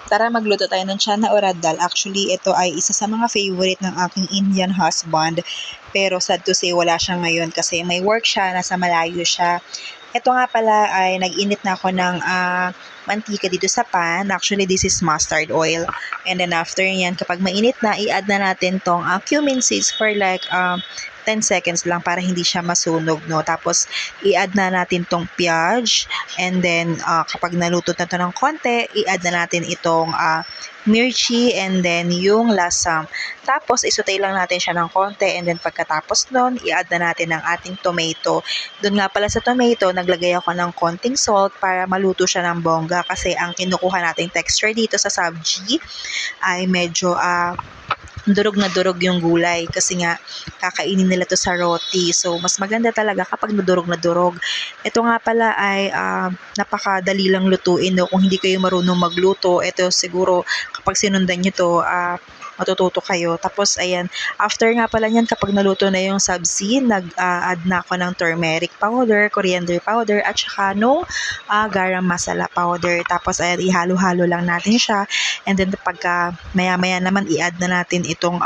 Tara magluto tayo ng chana or dal. Actually, ito ay isa sa mga favorite ng aking Indian husband. Pero sad to say, wala siya ngayon kasi may work siya, nasa malayo siya. Ito nga pala ay nag-init na ako ng mantika dito sa pan. Actually, this is mustard oil. And then after yan, kapag mainit na, i-add na natin tong cumin seeds for like 10 seconds lang para hindi siya masunog, no? Tapos, i-add na natin tong piyaj. And then, kapag naluto na to ng konti, i-add na natin itong mirchi and then yung lasam. Tapos, isutay lang natin siya ng konti and then pagkatapos nun, i-add na natin ang ating tomato. Doon nga pala sa tomato, naglagay ako ng konting salt para maluto siya ng bongga kasi ang kinukuha nating texture dito sa sabji ay medyo durog yung gulay kasi nga kakainin nila to sa roti. So, mas maganda talaga kapag nadurog na durog. Ito nga pala ay napakadali lang lutuin. No? Kung hindi kayo marunong magluto, ito siguro kapag sinundan nyo to, matututo kayo. Tapos, ayan, after nga pala niyan, kapag naluto na yung sabzi, nag-add na ako ng turmeric powder, coriander powder, at saka nung garam masala powder. Tapos, ayan, ihalo-halo lang natin siya. And then, pagka maya-maya naman, i-add na natin itong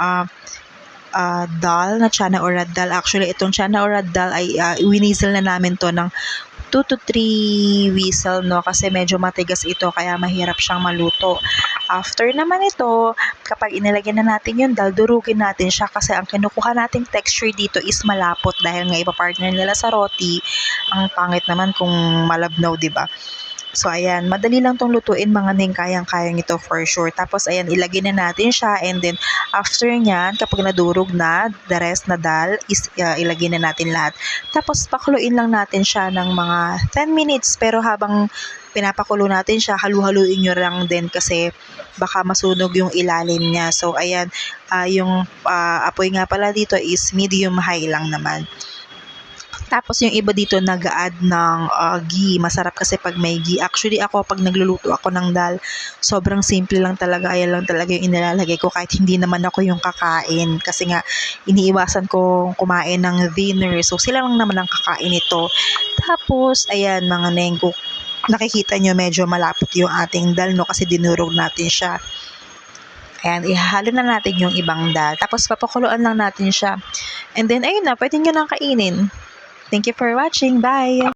dal na chana or dal. Actually, itong chana or dal ay winizel na namin to ng 2 to 3 whistle, no? Kasi medyo matigas ito, kaya mahirap siyang maluto. After naman ito, kapag inilagyan na natin yung dal, durugin natin siya kasi ang kinukuha nating texture dito is malapot dahil nga ipapartner nila sa roti. Ang pangit naman kung malabnaw, di ba? So, ayan, madali lang tong lutuin mga ning, kayang-kayang ito for sure. Tapos, ayan, ilagay na natin siya and then, after nyan, kapag nadurog na, the rest na dal, ilagay na natin lahat. Tapos, pakuluin lang natin siya ng mga 10 minutes. Pero habang pinapakulo natin siya, halu-haluin nyo lang din kasi baka masunog yung ilalim niya. So, ayan, yung apoy nga pala dito is medium-high lang naman. Tapos yung iba dito nag-add ng ghee. Masarap kasi pag may ghee. Actually ako pag nagluluto ako ng dal, sobrang simple lang talaga. Ayan lang talaga yung inilalagay ko kahit hindi naman ako yung kakain. Kasi nga iniiwasan ko kumain ng dinner. So sila lang naman ang kakain ito. Tapos ayan mga neng, nakikita nyo medyo malapot yung ating dal, no, kasi dinurog natin siya. Ayan, ihalo na natin yung ibang dal. Tapos papakuluan lang natin siya. And then ayun na, pwede nyo nang kainin. Thank you for watching. Bye!